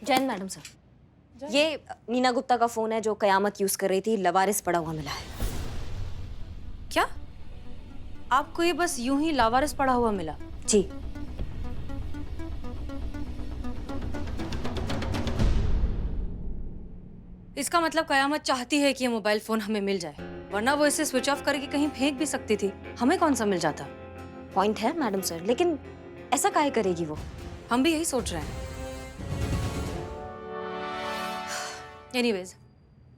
Jain madam sir, ये नीना गुप्ता का phone है जो कयामत यूज कर रही थी, लवारिस पड़ा हुआ मिला है। क्या? आपको ये बस यूं ही लावारिस पड़ा हुआ मिला? जी। इसका मतलब कयामत चाहती है कि ये मोबाइल फोन हमें मिल जाए, वरना वो इसे स्विच ऑफ करके कहीं फेंक भी सकती थी। हमें कौन सा मिल जाता? पॉइंट है मैडम सर, लेकिन ऐसा काहे करेगी वो? हम भी यही सोच रहे हैं। एनीवेज,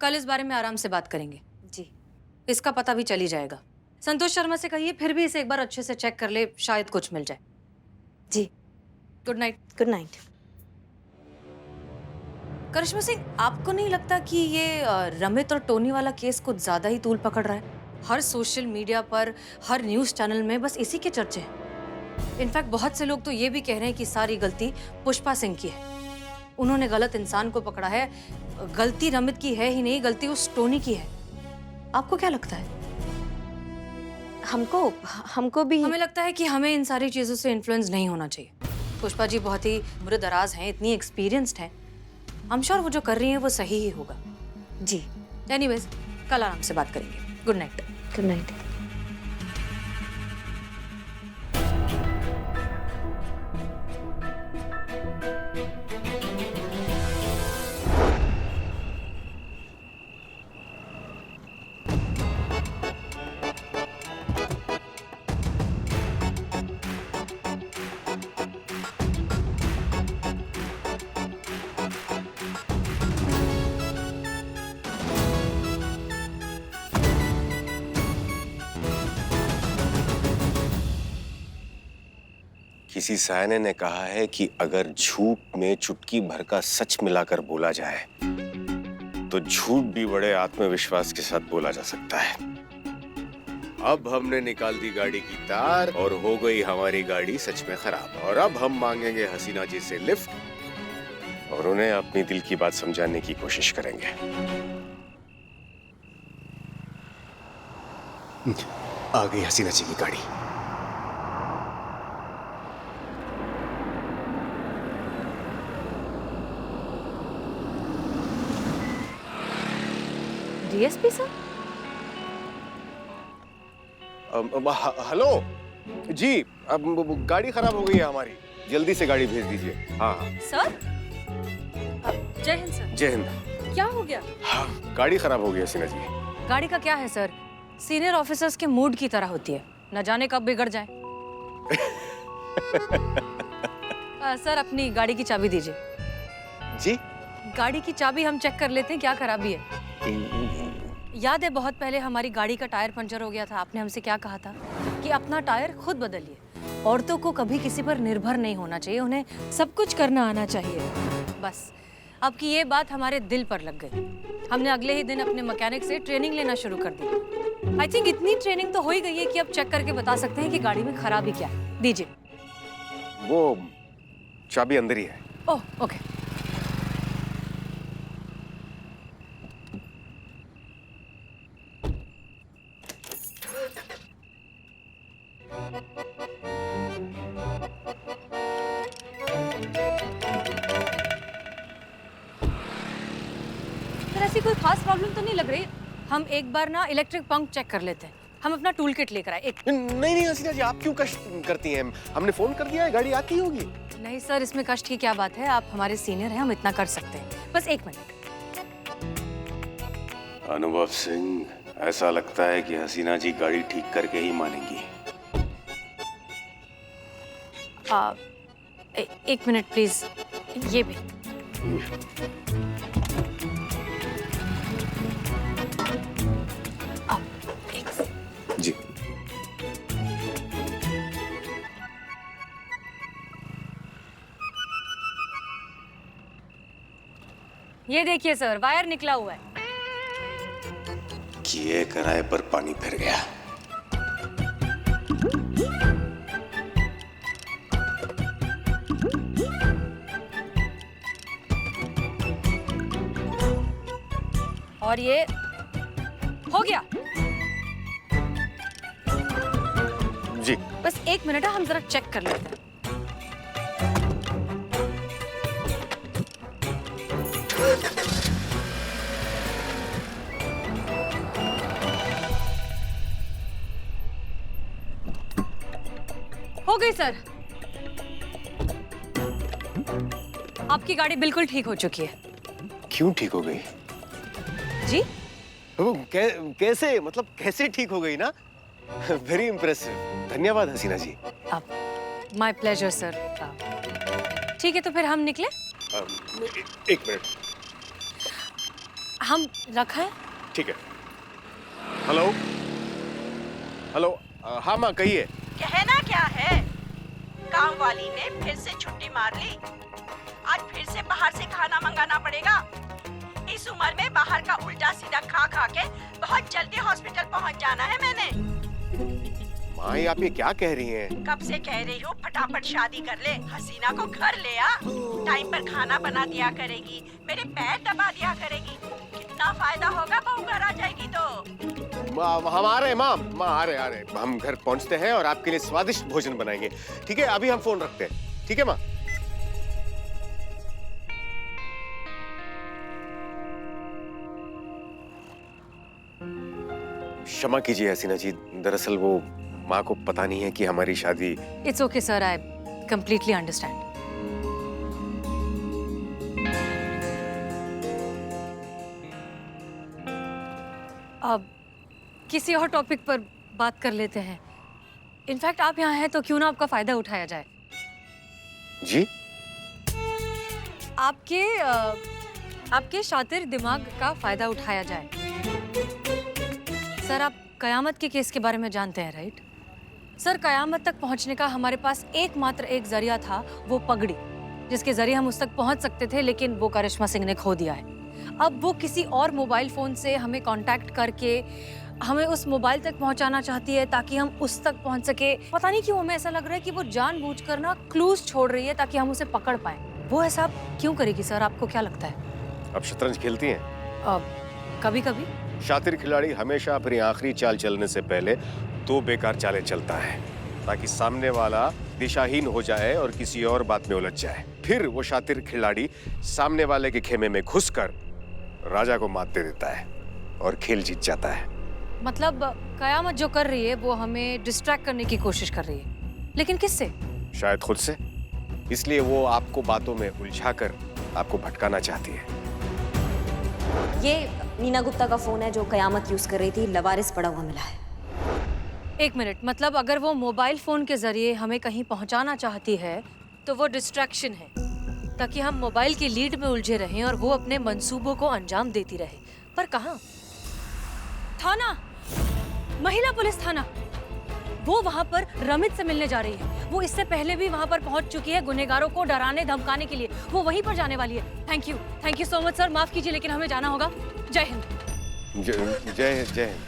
कल इस बारे में आराम से बात करेंगे। जी। इसका पता भी चली जाएगा। संतोष शर्मा से कहिए फिर भी इसे एक बार अच्छे से चेक कर ले, शायद कुछ मिल जाए। जी। Good night. Good night. Karishma Singh, आपको नहीं लगता कि ये रमित और टोनी वाला केस कुछ ज्यादा ही तूल पकड़ रहा है? हर सोशल मीडिया पर, हर न्यूज चैनल में बस इसी के चर्चे हैं। इनफैक्ट बहुत से लोग तो ये भी कह रहे हैं कि सारी गलती पुष्पा सिंह की है। उन्होंने गलत इंसान को पकड़ा है। गलती रमित की है ही नहीं, गलती उस टोनी की है। आपको क्या लगता है? हमको भी हमें लगता है कि हमें इन सारी चीजों से इन्फ्लुएंस नहीं होना चाहिए। पुष्पा जी बहुत ही मुर्दराज हैं, इतनी एक्सपीरियंस्ड हैं। I'm sure वो जो कर रही हैं वो सही ही होगा। जी। एनीवेज, कल आराम से बात करेंगे। Good night. Good night. किसी सायने ने कहा है कि अगर झूठ में चुटकी भर का सच मिलाकर बोला जाए तो झूठ भी बड़े आत्मविश्वास के साथ बोला जा सकता है। अब हमने निकाल दी गाड़ी की तार और हो गई हमारी गाड़ी सच में खराब, और अब हम मांगेंगे हसीना जी से लिफ्ट और उन्हें अपनी दिल की बात समझाने की कोशिश करेंगे। आ गई हसीना जी की गाड़ी। DSP sir? हेलो जी, अब गाड़ी खराब हो गई है हमारी, जल्दी से गाड़ी भेज दीजिए। हाँ हाँ। सर? जय हिंद सर। जय हिंद। क्या हो गया? हाँ, गाड़ी खराब हो गई हसीना जी। गाड़ी का क्या है सर? सीनियर ऑफिसर्स के मूड की तरह होती है, न जाने कब बिगड़ जाए। सर, अपनी गाड़ी की चाबी दीजिए। जी? गाड़ी की चाबी हम चेक कर लेते हैं क्या खराबी है। याद है बहुत पहले हमारी गाड़ी का टायर पंचर हो गया था, आपने हमसे क्या कहा था कि अपना टायर खुद बदलिए। औरतों को कभी किसी पर निर्भर नहीं होना चाहिए, उन्हें सब कुछ करना आना चाहिए। बस आपकी ये बात हमारे दिल पर लग गई। हमने अगले ही दिन अपने मैकेनिक से ट्रेनिंग लेना शुरू कर दी। आई थिंक इतनी ट्रेनिंग तो हो ही गई है कि अब चेक करके बता सकते हैं कि गाड़ी में खराबी क्या है। दीजिए। वो चाबी अंदर ही है। ओह, ओके। ऐसी कोई खास प्रॉब्लम तो नहीं लग रही। हम एक बार ना इलेक्ट्रिक पंप चेक कर लेते हैं। हम अपना टूल किट लेकर आए। नहीं हसीना जी, आप क्यों कष्ट करती हैं? हमने फोन कर दिया है, गाड़ी आती होगी। नहीं सर, इसमें कष्ट की क्या बात है? आप हमारे सीनियर हैं, हम इतना कर सकते हैं। बस 1 मिनट। अनुभव सिंह, ऐसा लगता है कि हसीना जी गाड़ी ठीक करके ही मानेंगी। 1 मिनट प्लीज। ये भी। जी। ये देखिए सर, वायर निकला हुआ है। किए कराए पर पानी फिर गया। और ये हो गया। जी। बस 1 मिनट है, हम जरा चेक कर लेते हैं। सर, आपकी गाड़ी बिल्कुल ठीक हो चुकी है। क्यों ठीक हो गई? जी? वो कैसे, मतलब कैसे ठीक हो गई ना? वेरी इम्प्रेसिव, धन्यवाद Haseena ji. My pleasure sir. ठीक है, तो फिर हम निकले? एक मिनट, हम रखा है? ठीक है। हेलो हेलो, हाँ माँ कहिए। कहना क्या है, काम वाली ने फिर से छुट्टी मार ली। आज फिर से बाहर से खाना मंगाना पड़ेगा। इस उम्र में बाहर का उल्टा सीधा खा खा के बहुत जल्दी हॉस्पिटल पहुंच जाना है मैंने। माँ आप ये क्या कह रही हैं? कब से कह रही हूँ फटाफट शादी कर ले, हसीना को घर ले आ, टाइम पर खाना बना दिया करेगी, मेरे पैर दबा दिया करेगी। कितना फायदा होगा बहू घर आ जाएगी तो। हम आ रहे हैं माँ, आ रहे हम घर पहुँचते हैं और आपके लिए स्वादिष्ट भोजन बनाएंगे। ठीक है, अभी हम फोन रखते हैं। ठीक है माँ। क्षमा कीजिए हसीना जी, दरअसल वो माँ को पता नहीं है कि हमारी शादी। It's okay sir, I completely understand. अब किसी और टॉपिक पर बात कर लेते हैं। इनफैक्ट आप यहाँ हैं तो क्यों ना आपका फायदा उठाया जाए। जी? आपके शातिर दिमाग का फायदा उठाया जाए। सर, आप कयामत के केस के बारे में जानते हैं, राइट? सर, कयामत तक पहुंचने का हमारे पास एकमात्र एक जरिया था, वो पगड़ी, जिसके जरिए हम उस तक पहुंच सकते थे, लेकिन वो करिश्मा सिंह ने खो दिया है। अब वो किसी और मोबाइल फोन से हमें कांटेक्ट करके हमें उस मोबाइल तक पहुंचाना चाहती है ताकि हम उस तक पहुंच सके। पता नहीं क्यों हमें ऐसा लग रहा है कि वो जानबूझकर ना क्लूज छोड़ रही है ताकि हम उसे पकड़ पाए। वो ऐसा क्यों करेगी सर, आपको क्या लगता है? आप शतरंज खेलती हैं? कभी कभी। शातिर खिलाड़ी हमेशा अपनी आखिरी चाल चलने से पहले 2 बेकार चालें चलता है ताकि सामने वाला दिशाहीन हो जाए और किसी और बात में उलझ जाए। फिर वो शातिर खिलाड़ी सामने वाले के खेमे में घुसकर राजा को मात दे देता है और खेल जीत जाता है। मतलब कयामत जो कर रही है वो हमें डिस्ट्रैक्ट करने की कोशिश कर रही है, लेकिन किससे? शायद खुद से। इसलिए वो आपको बातों में उलझाकर आपको भटकाना चाहती है। ये नीना गुप्ता का फोन है जो कयामत यूज कर रही थी, लवारिस पड़ा हुआ मिला है। एक मिनट, मतलब अगर वो मोबाइल फोन के जरिए हमें कहीं पहुंचाना चाहती है तो वो डिस्ट्रैक्शन है ताकि हम मोबाइल की लीड में उलझे रहें और वो अपने मंसूबों को अंजाम देती रहे। पर कहाँ? थाना, महिला पुलिस थाना। वो वहाँ पर रमित से मिलने जा रही है। वो इससे पहले भी वहाँ पर पहुँच चुकी है गुनहगारों को डराने धमकाने के लिए। वो वहीं पर जाने वाली है। Thank you so much sir, माफ कीजिए लेकिन हमें जाना होगा। जय हिंद। जय हिंद।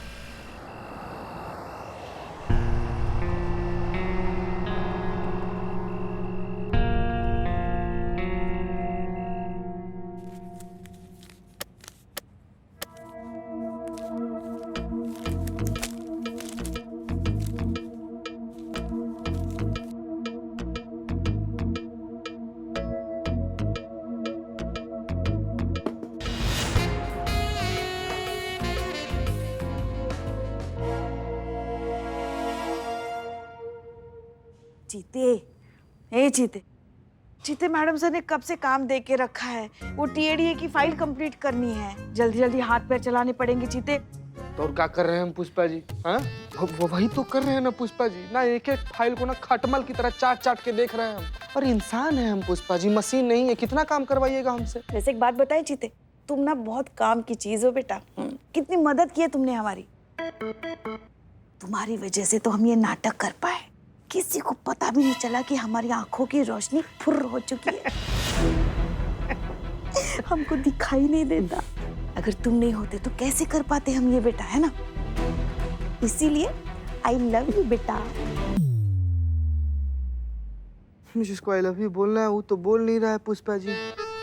जीते मैडम सर ने कब से काम दे के रखा है। वो टीएडीए की फाइल कंप्लीट करनी है, जल्दी जल्दी हाथ पैर चलाने पड़ेंगे जीते। तो और क्या कर रहे हैं हम पुष्पा जी? हाँ, वो वही तो कर रहे हैं ना पुष्पा जी, ना एक एक फाइल को ना खटमल की तरह चाट चाट के देख रहे हैं हम। और इंसान है हम पुष्पा जी, मशीन नहीं है। कितना काम करवाइएगा हमसे? वैसे एक बात बताए जीते, तुम ना बहुत काम की चीज हो बेटा। कितनी मदद की है तुमने हमारी। तुम्हारी वजह से तो हम ये नाटक कर पाए। किसी को पता भी नहीं चला कि हमारी आंखों की रोशनी फुर्र हो चुकी है। हमको दिखाई नहीं देता। अगर तुम नहीं होते तो कैसे कर पाते हम ये बेटा, है ना? इसीलिए आई लव यू बेटा। जिसको आई लव यू बोलना है वो तो बोल नहीं रहा है पुष्पा जी।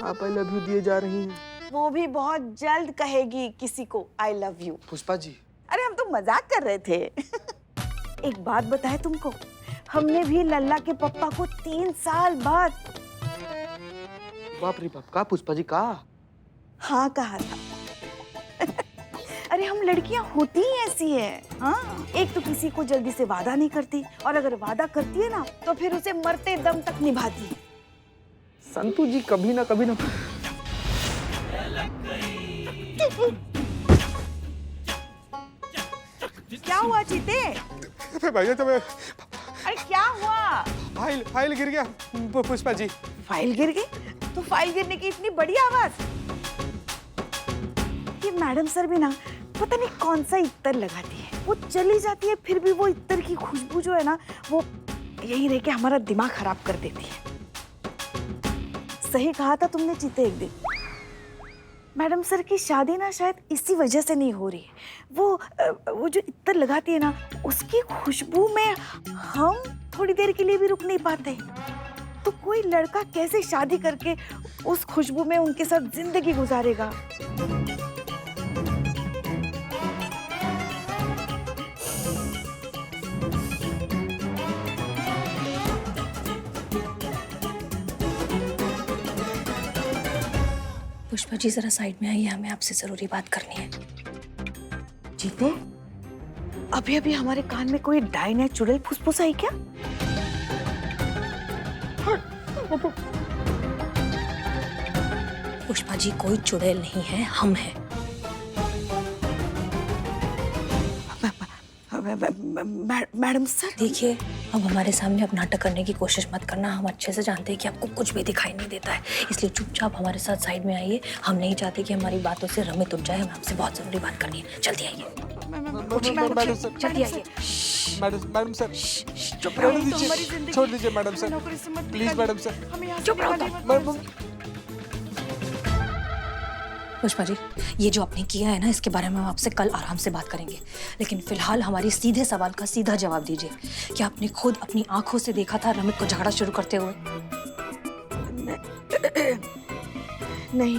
आप आई लव यू दिए जा रही हैं। वो भी बहुत जल्द कहेगी किसी को I love you. Pushpa ji, अरे हम तो मजाक कर रहे थे। एक बात बताए तुमको, हमने भी लल्ला के पप्पा को 3 साल बाद। बाप रे बाप, का पुष्पा जी का? हाँ कहा था। अरे हम लड़कियां होती ही ऐसी है। हाँ, एक तो किसी को जल्दी से वादा नहीं करती, और अगर वादा करती है ना तो फिर उसे मरते दम तक निभाती है। संतू जी कभी ना क्या हुआ चीते? भैया तो अरे क्या हुआ? फाइल गिर गया पुष्पा जी। फाइल गिर गई? तो फाइल गिरने की इतनी बड़ी आवाज? ये मैडम सर भी ना पता नहीं कौन सा इत्तर लगाती है, वो चली जाती है फिर भी वो इत्तर की खुशबू जो है ना वो यही रह के हमारा दिमाग खराब कर देती है। सही कहा था तुमने चीते एक दिन, मैडम सर की शादी ना शायद इसी वजह से नहीं हो रही है। वो जो इत्तर लगाती है ना उसकी खुशबू में हम थोड़ी देर के लिए भी रुक नहीं पाते। तो कोई लड़का कैसे शादी करके उस खुशबू में उनके साथ जिंदगी गुजारेगा? पुष्पा जी जरा साइड में आइए, हमें आपसे जरूरी बात करनी है। जीते, अभी अभी हमारे कान में कोई डाइन या चुड़ैल फुसफुसाई क्या? पुष्पा जी कोई चुड़ैल नहीं है, हम हैं। मैडम सर देखिए, अब हमारे सामने अब नाटक करने की कोशिश मत करना। हम अच्छे से जानते हैं कि आपको कुछ भी दिखाई नहीं देता है, इसलिए चुपचाप हमारे साथ साइड में आइए। हम नहीं चाहते कि हमारी बातों से रमित उठ जाए। हमें आपसे बहुत जरूरी बात करनी है, जल्दी आइए। जल्दी आइए। मैडम सर चुप रहो, तो हमारी जिंदगी छोड़ दीजिए मैडम सर, नौकरी से मत प्लीज मैडम सर। हमें यहाँ से चुप रहो निकालिए तो। मत। पुष्पा जी, ये जो आपने किया है ना, इसके बारे में हम आपसे कल आराम से बात करेंगे, लेकिन फिलहाल हमारे सीधे सवाल का सीधा जवाब दीजिए। क्या आपने खुद अपनी आंखों से देखा था रमित को झगड़ा शुरू करते हुए? नहीं।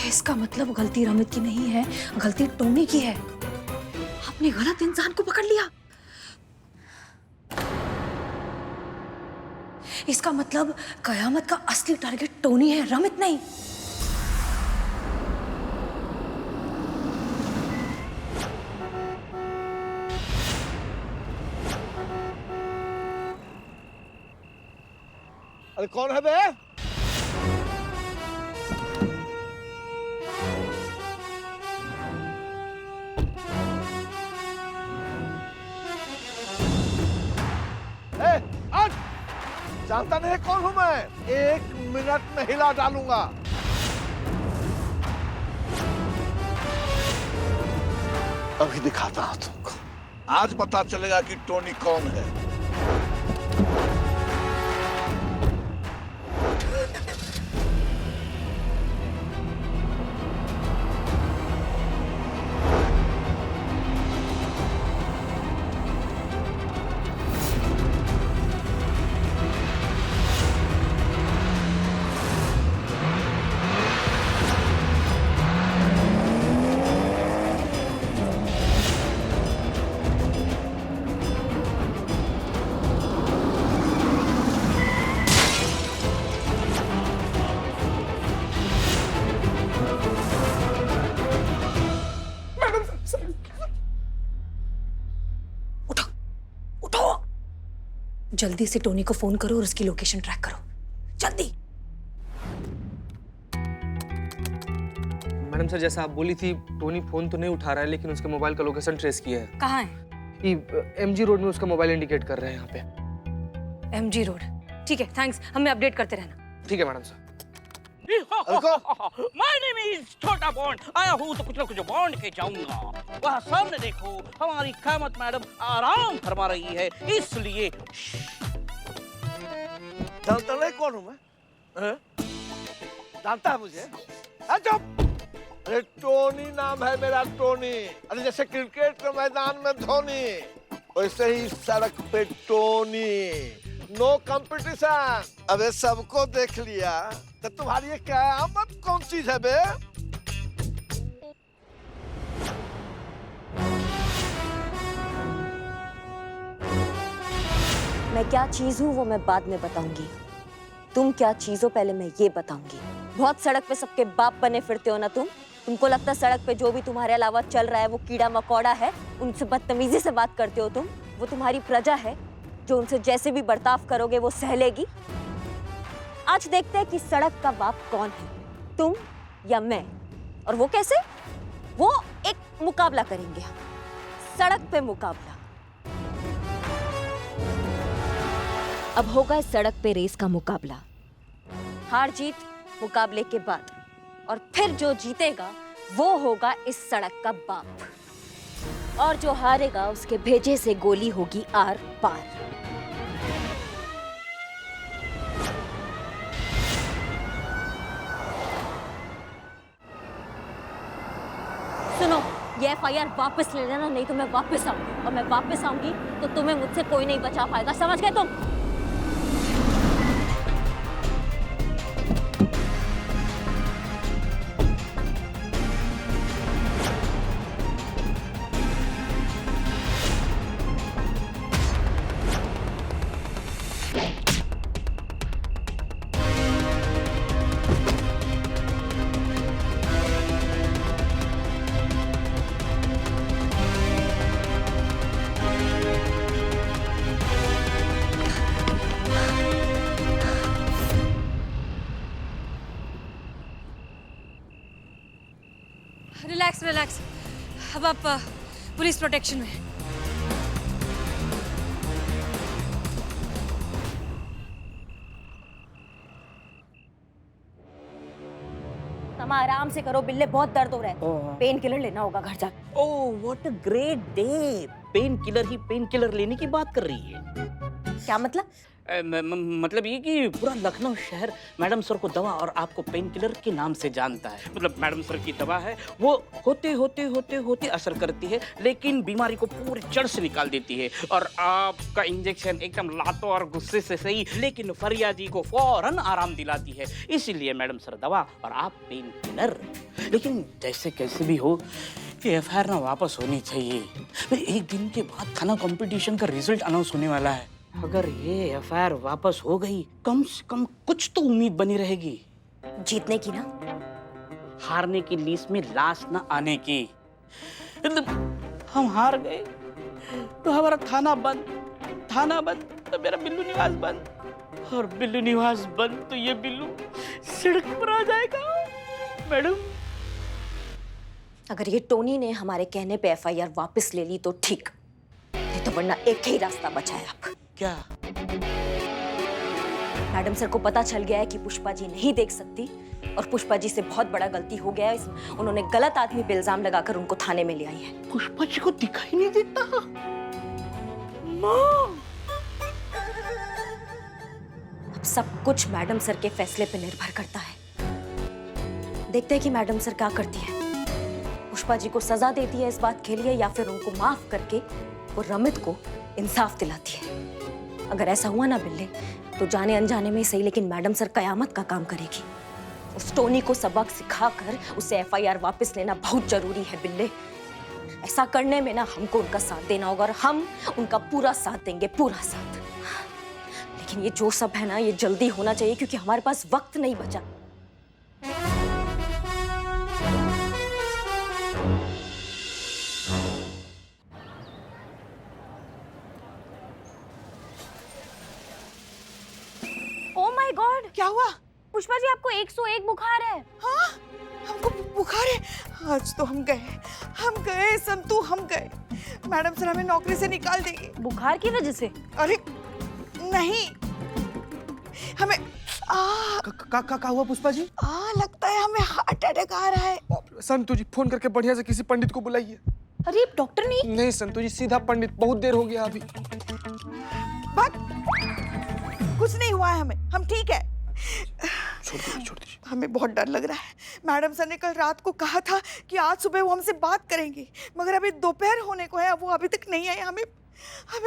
इसका मतलब गलती रमित की नहीं है, गलती टोनी की है। आपने गलत इंसान को पकड़ लिया। इसका मतलब कयामत का असली टारगेट टोनी है, रमित नहीं। अरे कौन है बे? आज जानता नहीं कौन हूं मैं? 1 मिनट में हिला डालूंगा। अभी दिखाता हूं तुमको, आज पता चलेगा कि टोनी कौन है। जल्दी से टोनी को फोन करो और उसकी लोकेशन ट्रैक करो, जल्दी। मैडम सर, जैसा आप बोली थी, टोनी फोन तो नहीं उठा रहा है, लेकिन उसके मोबाइल का लोकेशन ट्रेस किया है। कहाँ है? MG रोड में उसका मोबाइल इंडिकेट कर रहे हैं यहाँ पे। MG रोड, ठीक है, थैंक्स। हमें अपडेट करते रहना। ठीक है madam sir. My name is छोटा बॉन्ड। आया हूँ तो कुछ ना कुछ बॉन्ड के जाऊंगा। वहाँ सामने देखो, हमारी कामत मैडम आराम फरमा रही है, इसलिए जानता नहीं कौन हूं मैं? हैं? जानता है मुझे? चुप! अरे टोनी नाम है मेरा, टोनी। अरे जैसे क्रिकेट के मैदान में धोनी, वैसे ही सड़क पे टोनी। No competition. अबे सबको देख लिया तो तुम्हारी ये कयामत कौन चीज है बे? मैं क्या चीज हूँ वो मैं बाद में बताऊंगी, तुम क्या चीज हो पहले मैं ये बताऊंगी। बहुत सड़क पे सबके बाप बने फिरते हो ना तुमको लगता है सड़क पे जो भी तुम्हारे अलावा चल रहा है वो कीड़ा मकोड़ा है, उनसे बदतमीजी से बात करते हो तुम। वो तुम्हारी प्रजा है जो उनसे जैसे भी बर्ताव करोगे वो सह लेगी। आज देखते हैं कि सड़क का बाप कौन है, तुम या मैं। और वो कैसे? वो एक मुकाबला करेंगे, सड़क पे मुकाबला। अब होगा इस सड़क पे रेस का मुकाबला, हार जीत मुकाबले के बाद, और फिर जो जीतेगा वो होगा इस सड़क का बाप, और जो हारेगा उसके भेजे से गोली होगी आर पार। सुनो, ये FIR वापस ले लेना, नहीं तो मैं वापस आऊंगी, और मैं वापस आऊंगी तो तुम्हें मुझसे कोई नहीं बचा पाएगा, समझ गए तुम? रिलैक्स रिलैक्स, अब आप पुलिस प्रोटेक्शन में। तमा आराम से करो बिल्ले, बहुत दर्द हो रहा है, पेन किलर लेना होगा घर जाकर। Oh what a great day, pain killer he pain killer लेने की बात कर रही है। क्या मतलब? मतलब ये कि पूरा लखनऊ शहर मैडम सर को दवा और आपको पेन किलर के नाम से जानता है। मतलब मैडम सर की दवा है, वो होते होते होते होते असर करती है, लेकिन बीमारी को पूरी जड़ से निकाल देती है। और आपका इंजेक्शन एकदम लातों और गुस्से से सही, लेकिन फरियादी को फौरन आराम दिलाती है। इसीलिए मैडम सर दवा और आप पेन किलर। लेकिन जैसे कैसे भी हो, ये FIR ना वापस होनी चाहिए। एक दिन के बाद थाना कंपटीशन का रिजल्ट अनाउंस होने वाला है। अगर ये FIR वापस हो गई, कम से कम कुछ तो उम्मीद बनी रहेगी। जीतने की ना, हारने की लिस्ट में लास्ट ना आने की। हम हार गए तो हमारा थाना बंद तो मेरा बिल्लू निवास बंद, और बिल्लू निवास बंद तो ये बिल्लू सड़क पर आ जाएगा। मैडम, अगर ये टोनी ने हमारे कहने पे FIR वापस ले ली तो ठीक, नहीं तो वरना एक ही रास्ता बचा है अब। क्या? मैडम सर को पता चल गया है कि पुष्पा जी नहीं देख सकती, और पुष्पा जी से बहुत बड़ा गलती हो गया है। उन्होंने गलत आदमी पे इल्जाम लगाकर उनको थाने में ले आई है। पुष्पा जी को दिखाई नहीं देता? माँ, अब सब कुछ मैडम सर के फैसले पे निर्भर करता है। देखते हैं कि मैडम सर क्या करती है। पुष्पा जी को सजा देती है इस बात के लिए, या फिर उनको माफ करके वो रमित को इंसाफ दिलाती है। अगर ऐसा हुआ ना बिल्ले, तो जाने अनजाने में सही, लेकिन मैडम सर कयामत का काम करेगी। उस टोनी को सबक सिखाकर उसे FIR वापस लेना बहुत जरूरी है बिल्ले। ऐसा करने में ना हमको उनका साथ देना होगा, और हम उनका पूरा साथ देंगे, पूरा साथ। लेकिन ये जो सब है ना, ये जल्दी होना चाहिए, क्योंकि हमारे पास वक्त नहीं बचा। ओह माय गॉड, क्या हुआ? पुष्पा जी, आपको 101 बुखार है। हाँ, हमको बुखार है। आज तो हम गए संतू, हम गए। मैडम सर हमें नौकरी से निकाल देंगे। बुखार की वजह से? अरे नहीं, हमें का हुआ पुष्पा जी? लगता है हमें हार्ट अटैक आ रहा है। संतू जी, फोन करके बढ़िया से किसी पंडित को बुलाइए। अरे डॉक्टर नहीं? नहीं संतू जी, सीधा पंडित, बहुत देर हो गया अभी। कुछ नहीं हुआ है हमें, हम ठीक है। छोड़ दीजिए। हमें बहुत डर लग रहा है। मैडम सर ने कल रात को कहा था कि आज सुबह वो हमसे बात करेंगे, मगर अभी दोपहर होने को है, वो अभी तक नहीं आए। हमें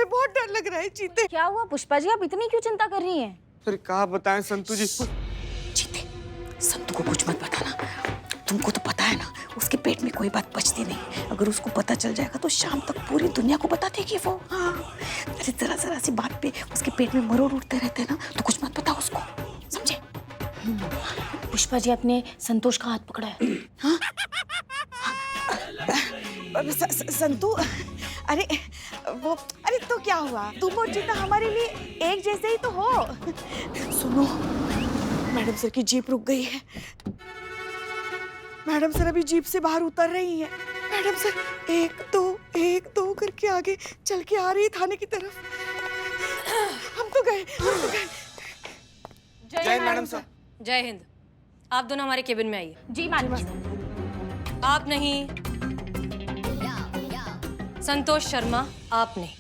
बहुत डर लग रहा है। चीते, क्या हुआ पुष्पा जी, आप इतनी क्यों चिंता कर रही हैं? अरे क्या बताएं संतू जी। चीते, संतू को कुछ मत बताना। तुमको तो पता है ना, उसके पेट में कोई बात बचती नहीं। अगर उसको पता चल जाएगा तो शाम तक पूरी दुनिया को बता देगी वो। हाँ, अरे जरा सी बात पे उसके पेट में मरोड़ उठते रहते हैं ना, तो कुछ मत बताओ उसको। समझे? पुष्पा जी आपने संतोष का हाथ पकड़ा है। संतू, अरे तो क्या हुआ? तुम और जीता हमारे लिए एक जैसे ही तो हो। सुनो, मैडम सर की जीप रुक गई है। मैडम सर अभी जीप से बाहर उतर रही हैं। मैडम सर एक दो करके आगे चल के आ रही है थाने की तरफ। हम तो गए। जय मैडम सर। जय हिंद। आप दोनों हमारे केबिन में आइए। जी मैडम। आप नहीं, संतोष शर्मा आप नहीं,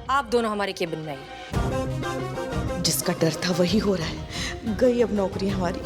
आप दोनों हमारे केबिन में आइए। जिसका डर था वही हो रहा है। गई अब नौकरी हमारी।